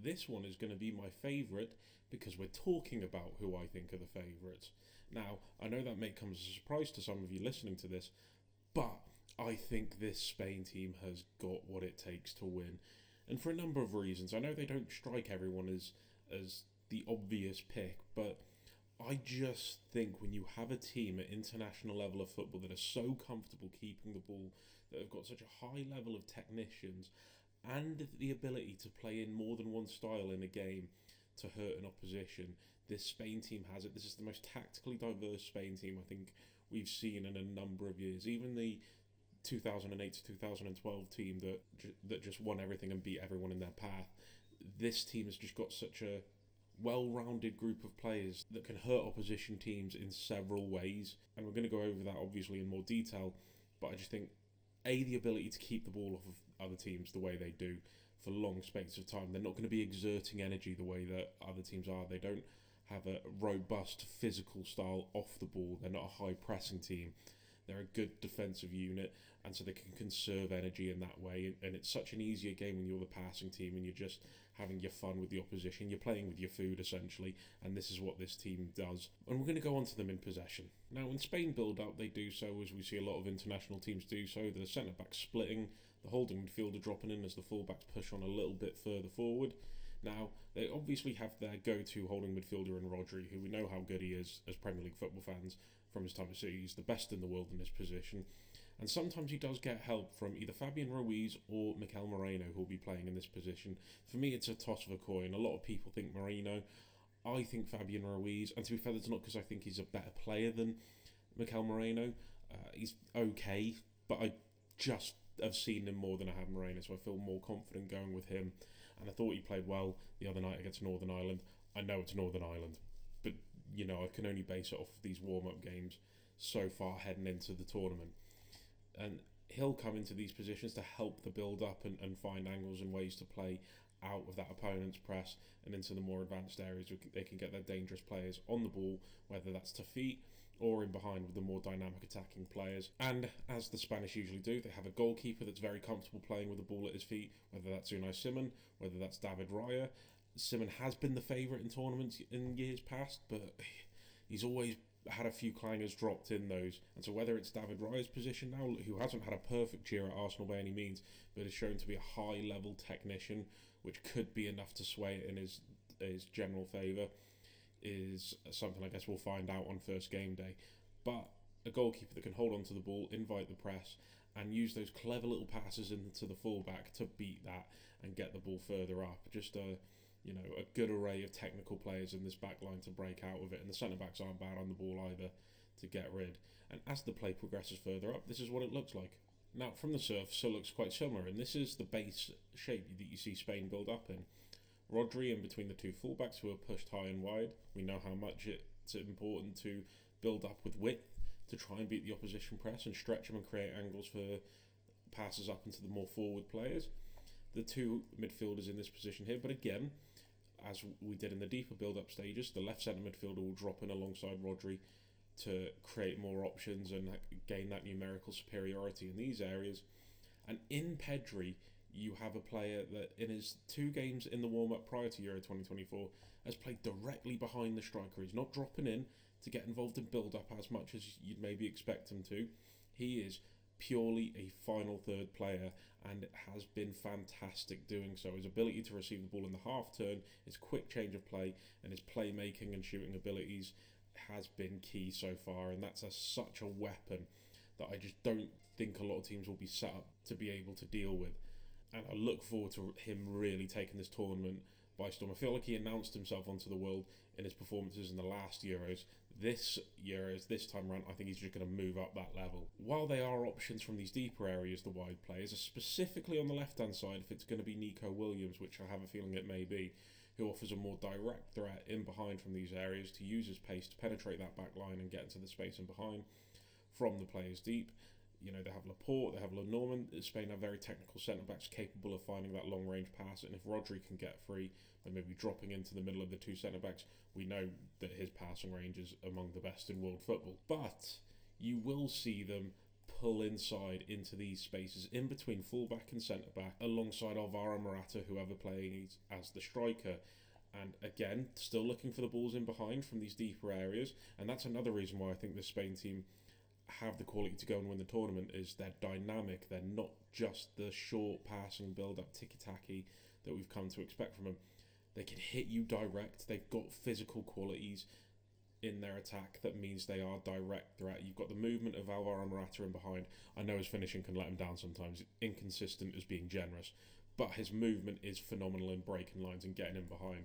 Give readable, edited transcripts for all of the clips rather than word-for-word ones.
this one is going to be my favourite because we're talking about who I think are the favourites. Now, I know that may come as a surprise to some of you listening to this, but I think this Spain team has got what it takes to win. And for a number of reasons. I know they don't strike everyone as the obvious pick, but I just think when you have a team at international level of football that are so comfortable keeping the ball, that have got such a high level of technicians, and the ability to play in more than one style in a game to hurt an opposition, this Spain team has it. This is the most tactically diverse Spain team I think we've seen in a number of years. Even the 2008 to 2012 team that just won everything and beat everyone in their path. This team has just got such a well-rounded group of players that can hurt opposition teams in several ways. And we're going to go over that obviously in more detail, but I just think the ability to keep the ball off of other teams the way they do for long spaces of time. They're not going to be exerting energy the way that other teams are. They don't have a robust physical style off the ball. They're not a high pressing team. They're a good defensive unit, and so they can conserve energy in that way. And it's such an easier game when you're the passing team and you're just having your fun with the opposition. You're playing with your food, essentially, and this is what this team does. And we're going to go on to them in possession. Now, when Spain build up, they do so, as we see a lot of international teams do so, the centre-back splitting, the holding midfielder dropping in as the full-backs push on a little bit further forward. Now, they obviously have their go-to holding midfielder in Rodri, who we know how good he is as Premier League football fans from his time at City. He's the best in the world in this position. And sometimes he does get help from either Fabian Ruiz or Mikel Moreno, who will be playing in this position. For me, it's a toss of a coin. A lot of people think Moreno. I think Fabian Ruiz. And to be fair, that's not because I think he's a better player than Mikel Moreno. He's okay, but I just have seen him more than I have Moreno, so I feel more confident going with him. And I thought he played well the other night against Northern Ireland. I know it's Northern Ireland, but I can only base it off of these warm-up games so far heading into the tournament. And he'll come into these positions to help the build-up and find angles and ways to play out of that opponent's press and into the more advanced areas where they can get their dangerous players on the ball, whether that's to feet or in behind with the more dynamic attacking players. And as the Spanish usually do, they have a goalkeeper that's very comfortable playing with the ball at his feet, whether that's Unai Simon, whether that's David Raya. Simon has been the favourite in tournaments in years past, but he's always had a few clangers dropped in those. And so whether it's David Raya's position now, who hasn't had a perfect year at Arsenal by any means, but is shown to be a high-level technician, which could be enough to sway it in his general favour, is something I guess we'll find out on first game day. But a goalkeeper that can hold on to the ball, invite the press, and use those clever little passes into the fullback to beat that and get the ball further up. Just a good array of technical players in this back line to break out of it, and the centre-backs aren't bad on the ball either to get rid. And as the play progresses further up, this is what it looks like. Now, from the surface, it looks quite similar, and this is the base shape that you see Spain build up in. Rodri in between the two fullbacks who are pushed high and wide. We know how much it's important to build up with width to try and beat the opposition press and stretch them and create angles for passes up into the more forward players. The two midfielders in this position here, but again, as we did in the deeper build-up stages, the left centre midfielder will drop in alongside Rodri to create more options and gain that numerical superiority in these areas. And in Pedri, you have a player that in his 2 games in the warm-up prior to Euro 2024 has played directly behind the striker. He's not dropping in to get involved in build-up as much as you'd maybe expect him to. He is purely a final third player and has been fantastic doing so. His ability to receive the ball in the half turn, his quick change of play, and his playmaking and shooting abilities has been key so far, and that's such a weapon that I just don't think a lot of teams will be set up to be able to deal with. And I look forward to him really taking this tournament by storm. I feel like he announced himself onto the world in his performances in the last Euros. This time around, I think he's just going to move up that level. While they are options from these deeper areas, the wide players, specifically on the left-hand side, if it's going to be Nico Williams, which I have a feeling it may be, who offers a more direct threat in behind from these areas to use his pace to penetrate that back line and get into the space in behind from the players deep. They have Laporte, they have Lenormand. Spain have very technical centre-backs capable of finding that long-range pass, and if Rodri can get free, then maybe dropping into the middle of the two centre-backs, we know that his passing range is among the best in world football. But you will see them pull inside into these spaces in between fullback and centre back, alongside Alvaro Morata, whoever playing as the striker. And again, still looking for the balls in behind from these deeper areas. And that's another reason why I think the Spain team have the quality to go and win the tournament, is they're dynamic. They're not just the short passing build-up tiki-taki that we've come to expect from them. They can hit you direct. They've got physical qualities in their attack that means they are direct threat. You've got the movement of Alvaro Morata in behind. I know his finishing can let him down sometimes, inconsistent as being generous, but his movement is phenomenal in breaking lines and getting in behind.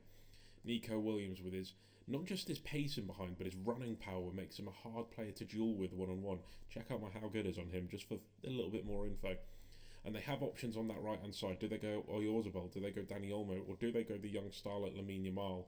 Nico Williams, with his, not just his pace in behind, but his running power, makes him a hard player to duel with one-on-one. Check out my How Good Is on him just for a little bit more info. And they have options on that right-hand side. Do they go Oyarzabal? Do they go Dani Olmo? Or do they go the young starlet Lamine Yamal?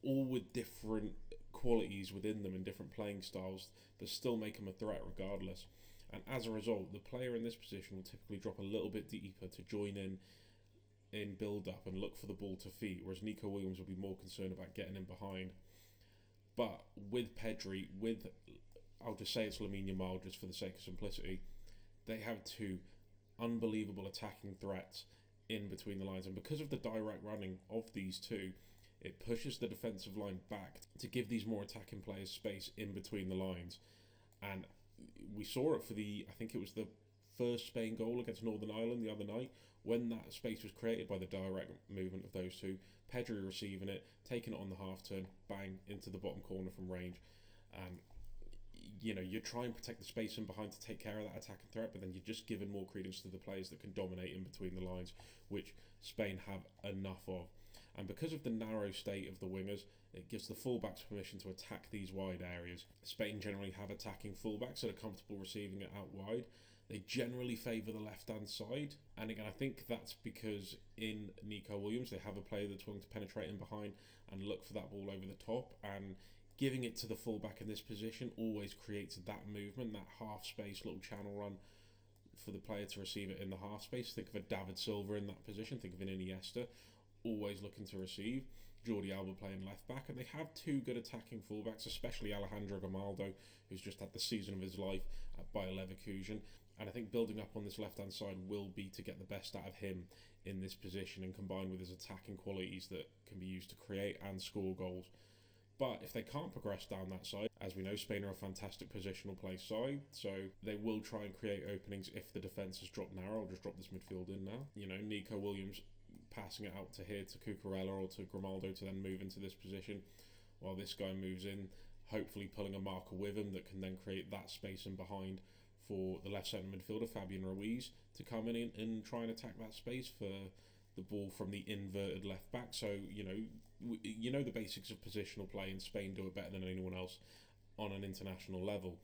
All with different qualities within them and different playing styles, but still make them a threat regardless. And as a result, the player in this position will typically drop a little bit deeper to join in build-up and look for the ball to feet, whereas Nico Williams will be more concerned about getting in behind. But with Pedri, I'll just say it's Lamine Yamal just for the sake of simplicity, they have two unbelievable attacking threats in between the lines, and because of the direct running of these two, it pushes the defensive line back to give these more attacking players space in between the lines. And we saw it for I think it was the first Spain goal against Northern Ireland the other night, when that space was created by the direct movement of those two. Pedri receiving it, taking it on the half turn, bang, into the bottom corner from range. And you try and protect the space in behind to take care of that attacking threat, but then you're just giving more credence to the players that can dominate in between the lines, which Spain have enough of. And because of the narrow state of the wingers, it gives the fullbacks permission to attack these wide areas. Spain generally have attacking fullbacks that are comfortable receiving it out wide. They generally favour the left-hand side. And again, I think that's because in Nico Williams, they have a player that's willing to penetrate in behind and look for that ball over the top. And giving it to the fullback in this position always creates that movement, that half-space little channel run for the player to receive it in the half-space. Think of a David Silva in that position. Think of an Iniesta, always looking to receive. Jordi Alba playing left back, and they have two good attacking fullbacks, especially Alejandro Grimaldo, who's just had the season of his life at Bayer Leverkusen. And I think building up on this left-hand side will be to get the best out of him in this position, and combined with his attacking qualities that can be used to create and score goals. But if they can't progress down that side, as we know, Spain are a fantastic positional play side, so they will try and create openings if the defence has dropped narrow. I'll just drop this midfield in now. Nico Williams passing it out to here to Cucurella or to Grimaldo to then move into this position, while this guy moves in, hopefully pulling a marker with him that can then create that space in behind for the left centre midfielder Fabian Ruiz to come in and try and attack that space for the ball from the inverted left back. So the basics of positional play, in Spain do it better than anyone else on an international level.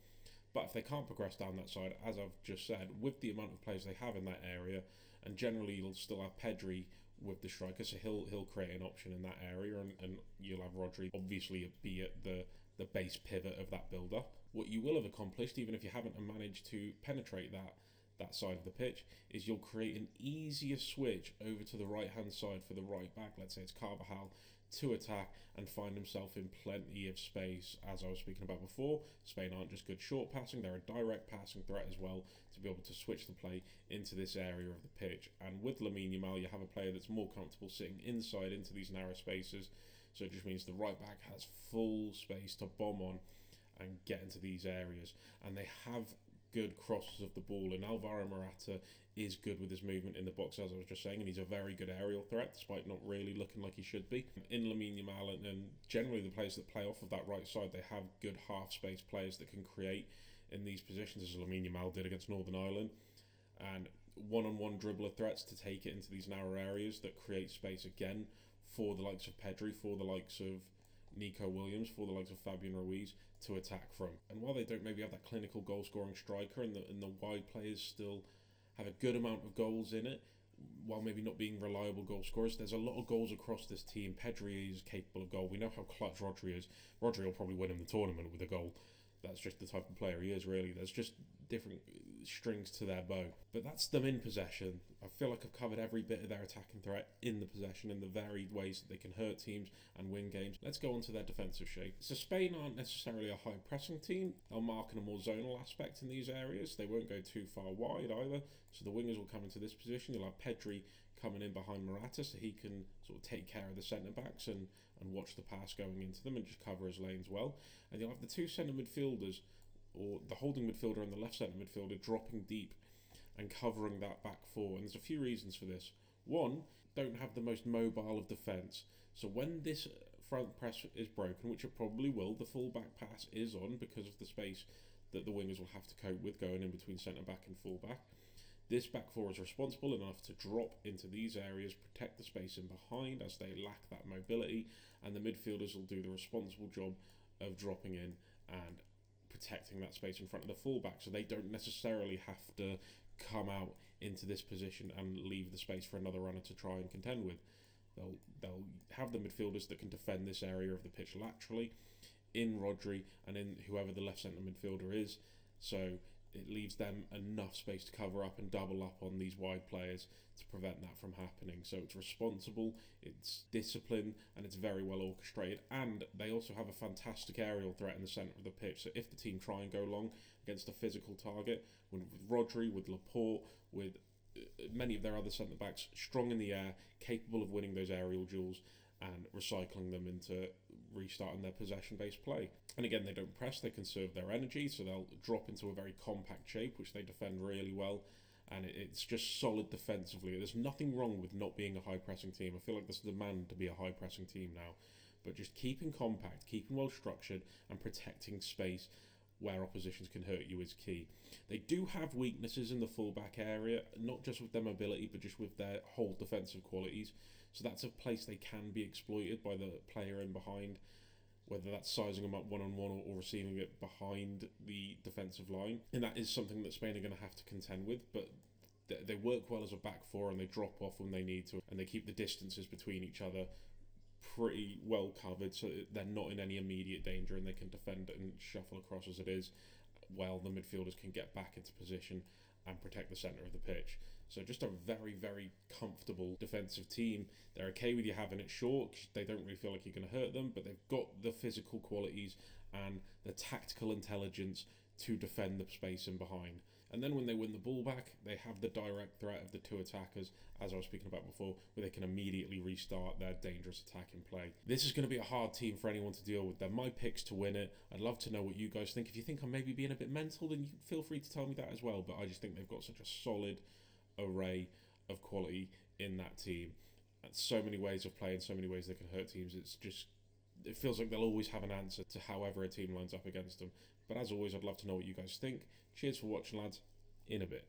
But if they can't progress down that side, as I've just said, with the amount of players they have in that area, and generally you'll still have Pedri with the striker, so he'll create an option in that area, and you'll have Rodri obviously be at the base pivot of that build-up. What you will have accomplished, even if you haven't managed to penetrate that side of the pitch, is you'll create an easier switch over to the right-hand side for the right back, let's say it's Carvajal, to attack and find himself in plenty of space. As I was speaking about before, Spain aren't just good short passing, they're a direct passing threat as well, to be able to switch the play into this area of the pitch. And with Lamine Yamal, you have a player that's more comfortable sitting inside into these narrow spaces, so it just means the right back has full space to bomb on and get into these areas. And they have good crosses of the ball, and Alvaro Morata is good with his movement in the box, as I was just saying, and he's a very good aerial threat despite not really looking like he should be. In Lamine Yamal and generally the players that play off of that right side, they have good half space players that can create in these positions, as Lamine Yamal did against Northern Ireland, and one-on-one dribbler threats to take it into these narrow areas that create space again for the likes of Pedri, for the likes of Nico Williams, for the likes of Fabian Ruiz to attack from. And while they don't maybe have that clinical goal-scoring striker, and the wide players still have a good amount of goals in it, while maybe not being reliable goal scorers, there's a lot of goals across this team. Pedri is capable of goal. We know how clutch Rodri is. Rodri will probably win him the tournament with a goal. that's just the type of player he is, really. There's just different strings to their bow. But that's them in possession. I feel like I've covered every bit of their attacking threat in the possession, in the varied ways that they can hurt teams and win games. Let's go on to their defensive shape. So Spain aren't necessarily a high pressing team. They'll mark in a more zonal aspect in these areas. They won't go too far wide either. So the wingers will come into this position. You'll have Pedri coming in behind Morata so he can sort of take care of the centre backs and watch the pass going into them and just cover his lanes well. And you'll have the two centre midfielders, or the holding midfielder and the left centre midfielder, dropping deep and covering that back four. And there's a few reasons for this. One, don't have the most mobile of defence. So when this front press is broken, which it probably will, the full back pass is on because of the space that the wingers will have to cope with going in between centre back and full back. This back four is responsible enough to drop into these areas, protect the space in behind as they lack that mobility, and the midfielders will do the responsible job of dropping in and protecting that space in front of the fullback, so they don't necessarily have to come out into this position and leave the space for another runner to try and contend with. They'll have the midfielders that can defend this area of the pitch laterally, in Rodri and in whoever the left centre midfielder is, so it leaves them enough space to cover up and double up on these wide players to prevent that from happening. So it's responsible, it's disciplined, and it's very well orchestrated. And they also have a fantastic aerial threat in the centre of the pitch. So if the team try and go long against a physical target, with Rodri, with Laporte, with many of their other centre backs strong in the air, capable of winning those aerial duels and recycling them into restarting their possession-based play. And again, they don't press, they conserve their energy, so they'll drop into a very compact shape, which they defend really well, and it's just solid defensively. There's nothing wrong with not being a high-pressing team. I feel like there's a demand to be a high-pressing team now, but just keeping compact, keeping well-structured, and protecting space where oppositions can hurt you is key. They do have weaknesses in the full-back area, not just with their mobility, but just with their whole defensive qualities. So that's a place they can be exploited by the player in behind, whether that's sizing them up one-on-one or receiving it behind the defensive line. And that is something that Spain are going to have to contend with, but they work well as a back four and they drop off when they need to, and they keep the distances between each other pretty well covered so they're not in any immediate danger and they can defend and shuffle across as it is, while the midfielders can get back into position and protect the centre of the pitch. So just a very, very comfortable defensive team. They're okay with you having it short. They don't really feel like you're going to hurt them, but they've got the physical qualities and the tactical intelligence to defend the space in behind. And then when they win the ball back, they have the direct threat of the two attackers, as I was speaking about before, where they can immediately restart their dangerous attacking play. This is going to be a hard team for anyone to deal with. They're my picks to win it. I'd love to know what you guys think. If you think I'm maybe being a bit mental, then you feel free to tell me that as well. But I just think they've got such a solid array of quality in that team. And so many ways of playing, so many ways they can hurt teams. It feels like they'll always have an answer to however a team lines up against them. But as always, I'd love to know what you guys think. Cheers for watching, lads. In a bit.